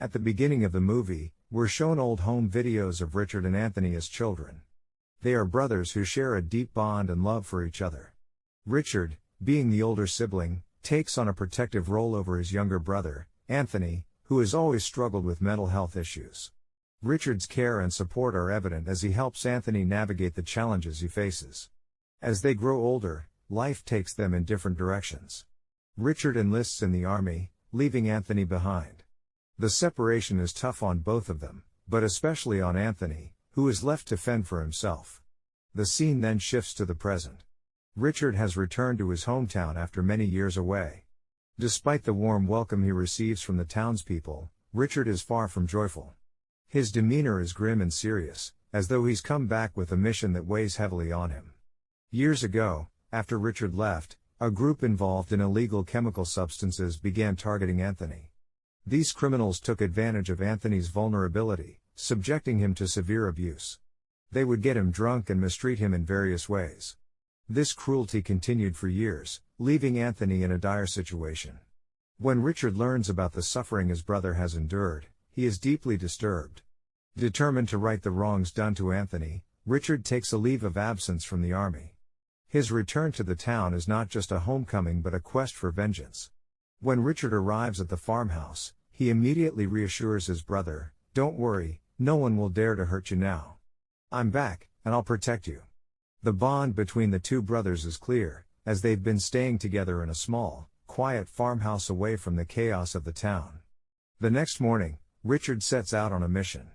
At the beginning of the movie, we're shown old home videos of Richard and Anthony as children. They are brothers who share a deep bond and love for each other. Richard, being the older sibling, takes on a protective role over his younger brother, Anthony, who has always struggled with mental health issues. Richard's care and support are evident as he helps Anthony navigate the challenges he faces. As they grow older, life takes them in different directions. Richard enlists in the army, leaving Anthony behind. The separation is tough on both of them, but especially on Anthony, who is left to fend for himself. The scene then shifts to the present. Richard has returned to his hometown after many years away. Despite the warm welcome he receives from the townspeople, Richard is far from joyful. His demeanor is grim and serious, as though he's come back with a mission that weighs heavily on him. Years ago, after Richard left, a group involved in illegal chemical substances began targeting Anthony. These criminals took advantage of Anthony's vulnerability, subjecting him to severe abuse. They would get him drunk and mistreat him in various ways. This cruelty continued for years, leaving Anthony in a dire situation. When Richard learns about the suffering his brother has endured, he is deeply disturbed. Determined to right the wrongs done to Anthony, Richard takes a leave of absence from the army. His return to the town is not just a homecoming but a quest for vengeance. When Richard arrives at the farmhouse, he immediately reassures his brother, "Don't worry, no one will dare to hurt you now. I'm back, and I'll protect you." The bond between the two brothers is clear, as they've been staying together in a small, quiet farmhouse away from the chaos of the town. The next morning, Richard sets out on a mission.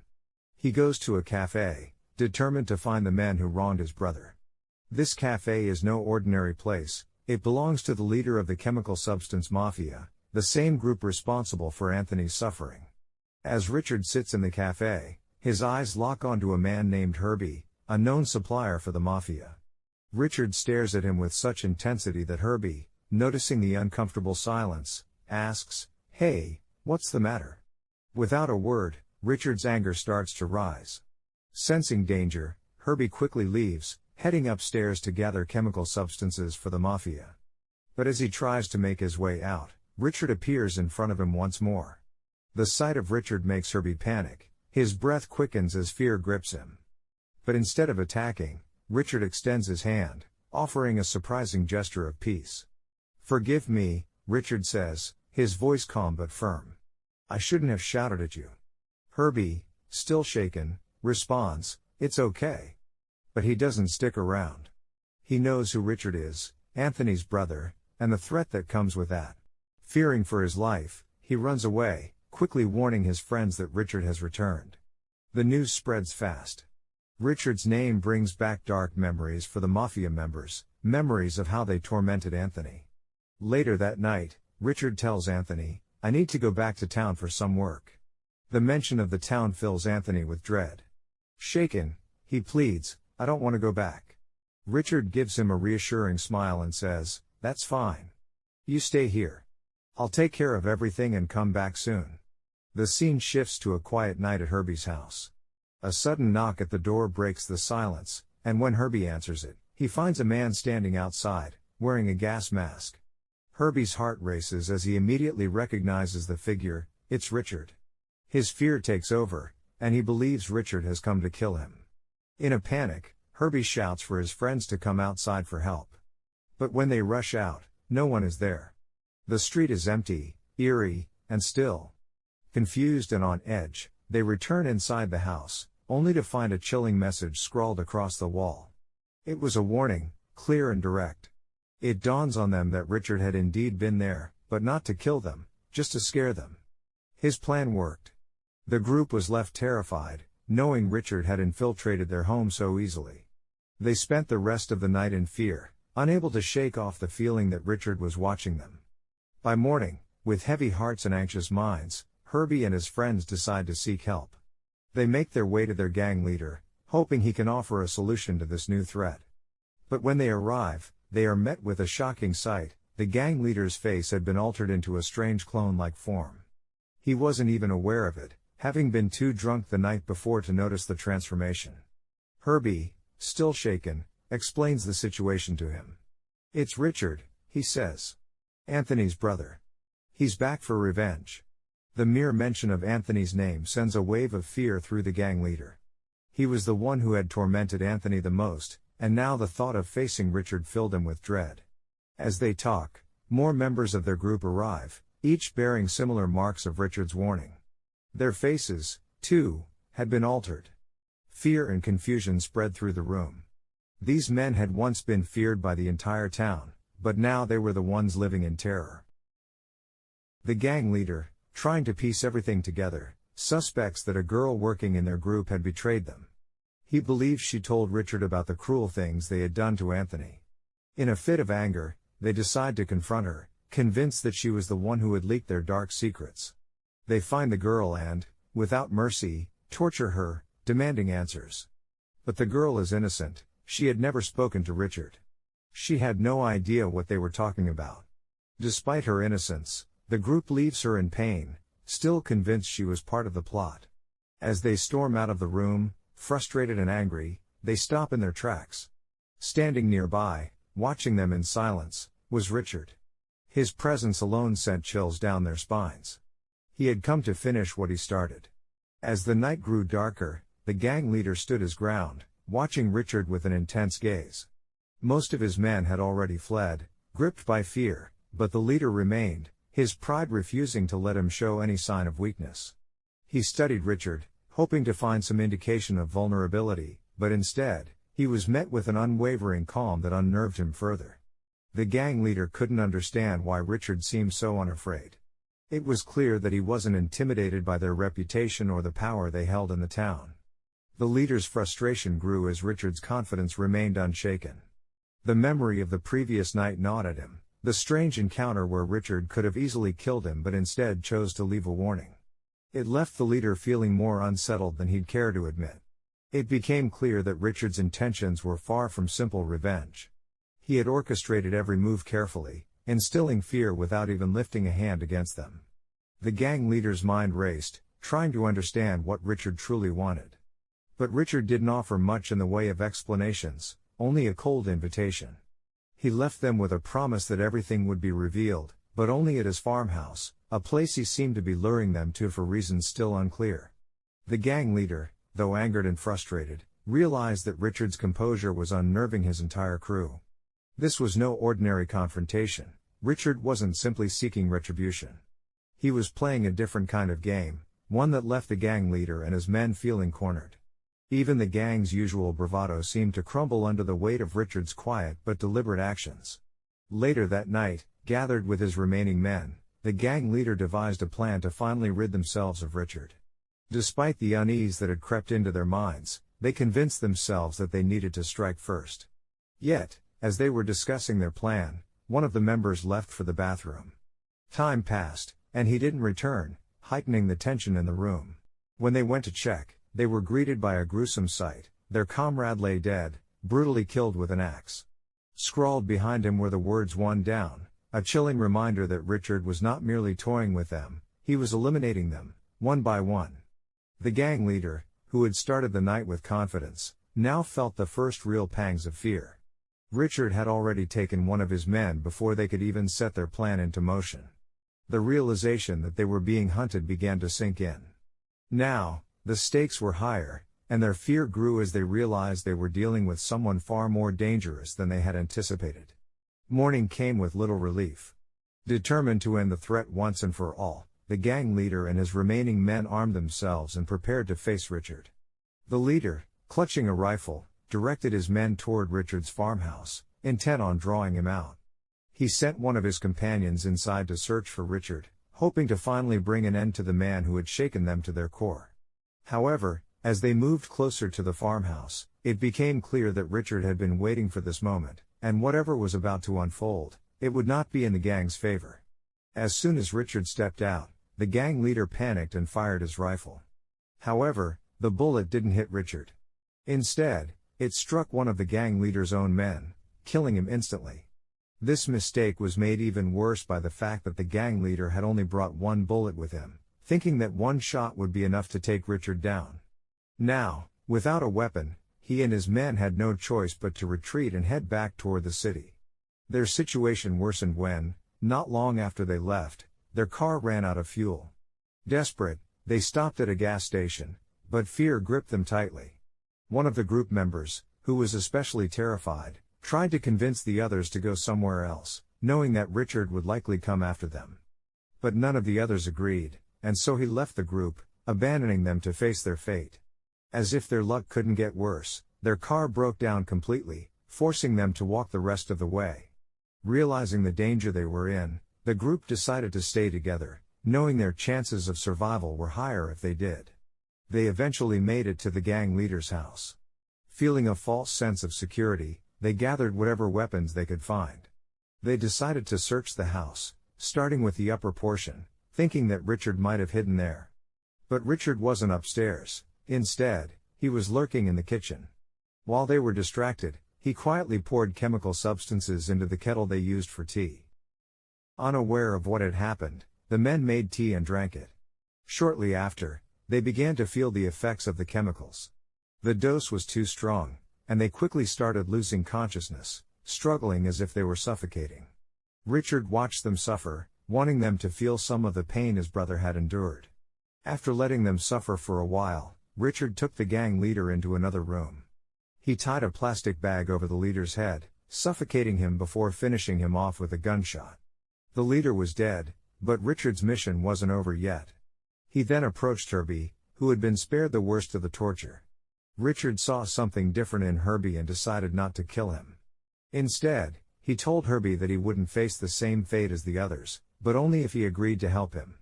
He goes to a cafe, determined to find the men who wronged his brother. This cafe is no ordinary place, it belongs to the leader of the chemical substance mafia, the same group responsible for Anthony's suffering. As Richard sits in the cafe, his eyes lock onto a man named Herbie, a known supplier for the mafia. Richard stares at him with such intensity that Herbie, noticing the uncomfortable silence, asks, "Hey, what's the matter?" Without a word, Richard's anger starts to rise. Sensing danger, Herbie quickly leaves, heading upstairs to gather chemical substances for the mafia. But as he tries to make his way out, Richard appears in front of him once more. The sight of Richard makes Herbie panic, his breath quickens as fear grips him. But instead of attacking, Richard extends his hand, offering a surprising gesture of peace. "Forgive me," Richard says, his voice calm but firm. "I shouldn't have shouted at you." Herbie, still shaken, responds, "It's okay." But he doesn't stick around. He knows who Richard is, Anthony's brother, and the threat that comes with that. Fearing for his life, he runs away, quickly warning his friends that Richard has returned. The news spreads fast. Richard's name brings back dark memories for the mafia members, memories of how they tormented Anthony. Later that night, Richard tells Anthony, "I need to go back to town for some work." The mention of the town fills Anthony with dread. Shaken, he pleads, "I don't want to go back." Richard gives him a reassuring smile and says, "That's fine. You stay here. I'll take care of everything and come back soon." The scene shifts to a quiet night at Herbie's house. A sudden knock at the door breaks the silence, and when Herbie answers it, he finds a man standing outside, wearing a gas mask. Herbie's heart races as he immediately recognizes the figure. It's Richard. His fear takes over, and he believes Richard has come to kill him. In a panic, Herbie shouts for his friends to come outside for help. But when they rush out, no one is there. The street is empty, eerie, and still. Confused and on edge, they return inside the house, only to find a chilling message scrawled across the wall. It was a warning, clear and direct. It dawns on them that Richard had indeed been there, but not to kill them, just to scare them. His plan worked. The group was left terrified, knowing Richard had infiltrated their home so easily. They spent the rest of the night in fear, unable to shake off the feeling that Richard was watching them. By morning, with heavy hearts and anxious minds, Herbie and his friends decide to seek help. They make their way to their gang leader, hoping he can offer a solution to this new threat. But when they arrive, they are met with a shocking sight. The gang leader's face had been altered into a strange clone-like form. He wasn't even aware of it, having been too drunk the night before to notice the transformation. Herbie, still shaken, explains the situation to him. "It's Richard," he says. "Anthony's brother. He's back for revenge." The mere mention of Anthony's name sends a wave of fear through the gang leader. He was the one who had tormented Anthony the most, and now the thought of facing Richard filled him with dread. As they talk, more members of their group arrive, each bearing similar marks of Richard's warning. Their faces, too, had been altered. Fear and confusion spread through the room. These men had once been feared by the entire town, but now they were the ones living in terror. The gang leader, trying to piece everything together, suspects that a girl working in their group had betrayed them. He believes she told Richard about the cruel things they had done to Anthony. In a fit of anger, they decide to confront her, convinced that she was the one who had leaked their dark secrets. They find the girl and, without mercy, torture her, demanding answers. But the girl is innocent, she had never spoken to Richard. She had no idea what they were talking about. Despite her innocence, the group leaves her in pain, still convinced she was part of the plot. As they storm out of the room, frustrated and angry, they stop in their tracks. Standing nearby, watching them in silence, was Richard. His presence alone sent chills down their spines. He had come to finish what he started. As the night grew darker, the gang leader stood his ground, watching Richard with an intense gaze. Most of his men had already fled, gripped by fear, but the leader remained, his pride refusing to let him show any sign of weakness. He studied Richard, hoping to find some indication of vulnerability, but instead, he was met with an unwavering calm that unnerved him further. The gang leader couldn't understand why Richard seemed so unafraid. It was clear that he wasn't intimidated by their reputation or the power they held in the town. The leader's frustration grew as Richard's confidence remained unshaken. The memory of the previous night gnawed at him, the strange encounter where Richard could have easily killed him but instead chose to leave a warning. It left the leader feeling more unsettled than he'd care to admit. It became clear that Richard's intentions were far from simple revenge. He had orchestrated every move carefully, instilling fear without even lifting a hand against them. The gang leader's mind raced, trying to understand what Richard truly wanted. But Richard didn't offer much in the way of explanations, only a cold invitation. He left them with a promise that everything would be revealed, but only at his farmhouse, a place he seemed to be luring them to for reasons still unclear. The gang leader, though angered and frustrated, realized that Richard's composure was unnerving his entire crew. This was no ordinary confrontation. Richard wasn't simply seeking retribution. He was playing a different kind of game, one that left the gang leader and his men feeling cornered. Even the gang's usual bravado seemed to crumble under the weight of Richard's quiet but deliberate actions. Later that night, gathered with his remaining men, the gang leader devised a plan to finally rid themselves of Richard. Despite the unease that had crept into their minds, they convinced themselves that they needed to strike first. Yet, as they were discussing their plan, one of the members left for the bathroom. Time passed, and he didn't return, heightening the tension in the room. When they went to check, they were greeted by a gruesome sight. Their comrade lay dead, brutally killed with an axe. Scrawled behind him were the words "one down," a chilling reminder that Richard was not merely toying with them, he was eliminating them, one by one. The gang leader, who had started the night with confidence, now felt the first real pangs of fear. Richard had already taken one of his men before they could even set their plan into motion. The realization that they were being hunted began to sink in. Now, the stakes were higher, and their fear grew as they realized they were dealing with someone far more dangerous than they had anticipated. Morning came with little relief. Determined to end the threat once and for all, the gang leader and his remaining men armed themselves and prepared to face Richard. The leader, clutching a rifle, directed his men toward Richard's farmhouse, intent on drawing him out. He sent one of his companions inside to search for Richard, hoping to finally bring an end to the man who had shaken them to their core. However, as they moved closer to the farmhouse, it became clear that Richard had been waiting for this moment, and whatever was about to unfold, it would not be in the gang's favor. As soon as Richard stepped out, the gang leader panicked and fired his rifle. However, the bullet didn't hit Richard. Instead, it struck one of the gang leader's own men, killing him instantly. This mistake was made even worse by the fact that the gang leader had only brought one bullet with him, thinking that one shot would be enough to take Richard down. Now, without a weapon, he and his men had no choice but to retreat and head back toward the city. Their situation worsened when, not long after they left, their car ran out of fuel. Desperate, they stopped at a gas station, but fear gripped them tightly. One of the group members, who was especially terrified, tried to convince the others to go somewhere else, knowing that Richard would likely come after them. But none of the others agreed, and so he left the group, abandoning them to face their fate. As if their luck couldn't get worse, their car broke down completely, forcing them to walk the rest of the way. Realizing the danger they were in, the group decided to stay together, knowing their chances of survival were higher if they did. They eventually made it to the gang leader's house. Feeling a false sense of security, they gathered whatever weapons they could find. They decided to search the house, starting with the upper portion, thinking that Richard might have hidden there. But Richard wasn't upstairs. Instead, he was lurking in the kitchen. While they were distracted, he quietly poured chemical substances into the kettle they used for tea. Unaware of what had happened, the men made tea and drank it. Shortly after, they began to feel the effects of the chemicals. The dose was too strong, and they quickly started losing consciousness, struggling as if they were suffocating. Richard watched them suffer, wanting them to feel some of the pain his brother had endured. After letting them suffer for a while, Richard took the gang leader into another room. He tied a plastic bag over the leader's head, suffocating him before finishing him off with a gunshot. The leader was dead, but Richard's mission wasn't over yet. He then approached Herbie, who had been spared the worst of the torture. Richard saw something different in Herbie and decided not to kill him. Instead, he told Herbie that he wouldn't face the same fate as the others, but only if he agreed to help him.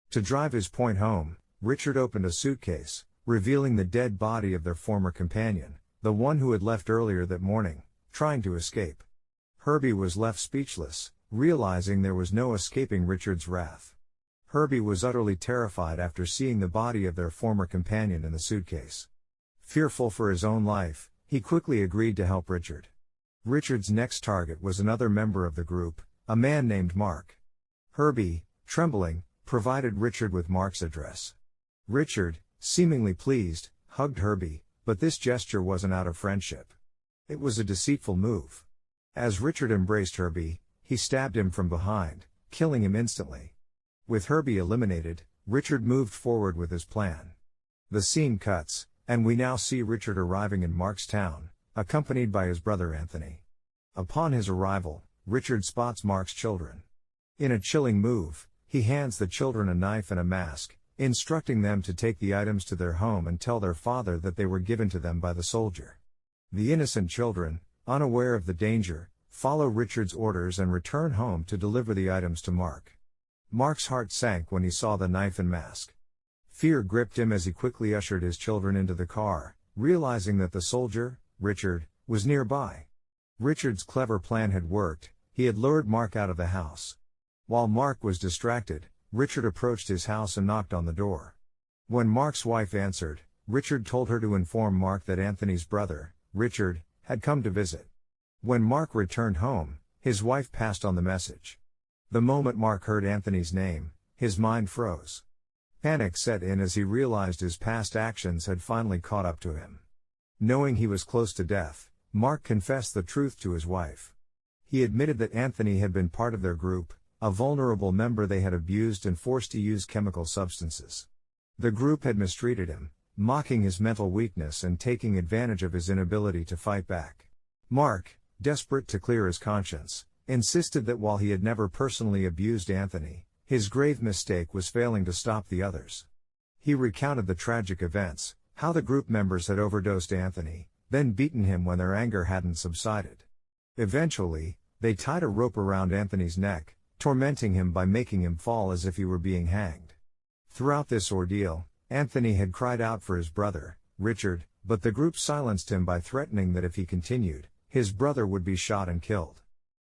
To drive his point home, Richard opened a suitcase, revealing the dead body of their former companion, the one who had left earlier that morning, trying to escape. Herbie was left speechless, realizing there was no escaping Richard's wrath. Herbie was utterly terrified after seeing the body of their former companion in the suitcase. Fearful for his own life, he quickly agreed to help Richard. Richard's next target was another member of the group, a man named Mark. Herbie, trembling, provided Richard with Mark's address. Richard, seemingly pleased, hugged Herbie, but this gesture wasn't out of friendship. It was a deceitful move. As Richard embraced Herbie, he stabbed him from behind, killing him instantly. With Herbie eliminated, Richard moved forward with his plan. The scene cuts, and we now see Richard arriving in Mark's town, accompanied by his brother Anthony. Upon his arrival, Richard spots Mark's children. In a chilling move, he hands the children a knife and a mask, instructing them to take the items to their home and tell their father that they were given to them by the soldier. The innocent children, unaware of the danger, follow Richard's orders and return home to deliver the items to Mark. Mark's heart sank when he saw the knife and mask. Fear gripped him as he quickly ushered his children into the car, realizing that the soldier, Richard, was nearby. Richard's clever plan had worked. He had lured Mark out of the house. While Mark was distracted, Richard approached his house and knocked on the door. When Mark's wife answered, Richard told her to inform Mark that Anthony's brother, Richard, had come to visit. When Mark returned home, his wife passed on the message. The moment Mark heard Anthony's name, his mind froze. Panic set in as he realized his past actions had finally caught up to him. Knowing he was close to death, Mark confessed the truth to his wife. He admitted that Anthony had been part of their group, a vulnerable member they had abused and forced to use chemical substances. The group had mistreated him, mocking his mental weakness and taking advantage of his inability to fight back. Mark, desperate to clear his conscience, insisted that while he had never personally abused Anthony, his grave mistake was failing to stop the others. He recounted the tragic events, how the group members had overdosed Anthony, then beaten him when their anger hadn't subsided. Eventually, they tied a rope around Anthony's neck, tormenting him by making him fall as if he were being hanged. Throughout this ordeal, Anthony had cried out for his brother, Richard, but the group silenced him by threatening that if he continued, his brother would be shot and killed.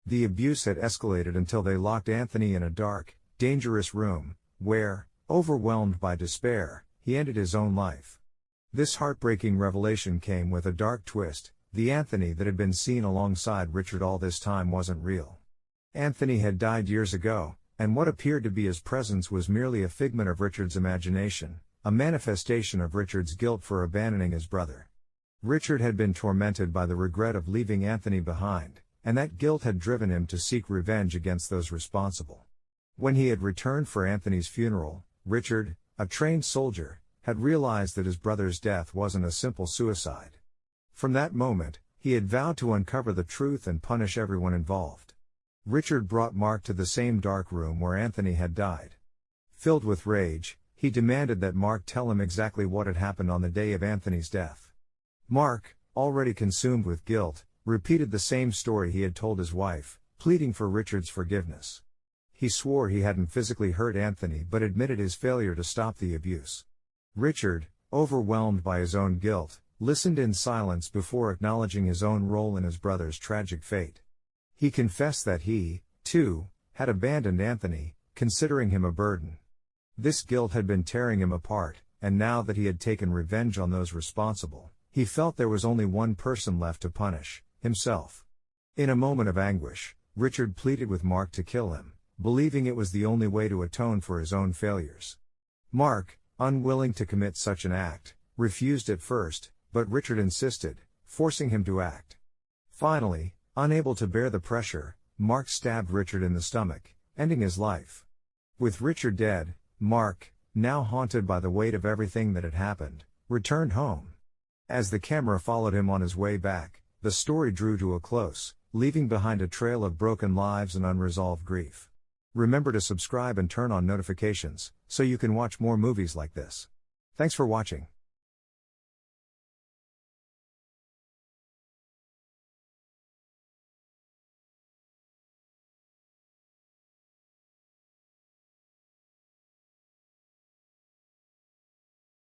The abuse had escalated until they locked Anthony in a dark, dangerous room, where, overwhelmed by despair, he ended his own life. This heartbreaking revelation came with a dark twist. The Anthony that had been seen alongside Richard all this time wasn't real. Anthony had died years ago, and what appeared to be his presence was merely a figment of Richard's imagination, a manifestation of Richard's guilt for abandoning his brother. Richard had been tormented by the regret of leaving Anthony behind, and that guilt had driven him to seek revenge against those responsible. When he had returned for Anthony's funeral, Richard, a trained soldier, had realized that his brother's death wasn't a simple suicide. From that moment, he had vowed to uncover the truth and punish everyone involved. Richard brought Mark to the same dark room where Anthony had died. Filled with rage, he demanded that Mark tell him exactly what had happened on the day of Anthony's death. Mark, already consumed with guilt, repeated the same story he had told his wife, pleading for Richard's forgiveness. He swore he hadn't physically hurt Anthony but admitted his failure to stop the abuse. Richard, overwhelmed by his own guilt, listened in silence before acknowledging his own role in his brother's tragic fate. He confessed that he, too, had abandoned Anthony, considering him a burden. This guilt had been tearing him apart, and now that he had taken revenge on those responsible, he felt there was only one person left to punish: himself. In a moment of anguish, Richard pleaded with Mark to kill him, believing it was the only way to atone for his own failures. Mark, unwilling to commit such an act, refused at first, but Richard insisted, forcing him to act. Finally, unable to bear the pressure, Mark stabbed Richard in the stomach, ending his life. With Richard dead, Mark, now haunted by the weight of everything that had happened, returned home. As the camera followed him on his way back, the story drew to a close, leaving behind a trail of broken lives and unresolved grief. Remember to subscribe and turn on notifications, so you can watch more movies like this. Thanks for watching.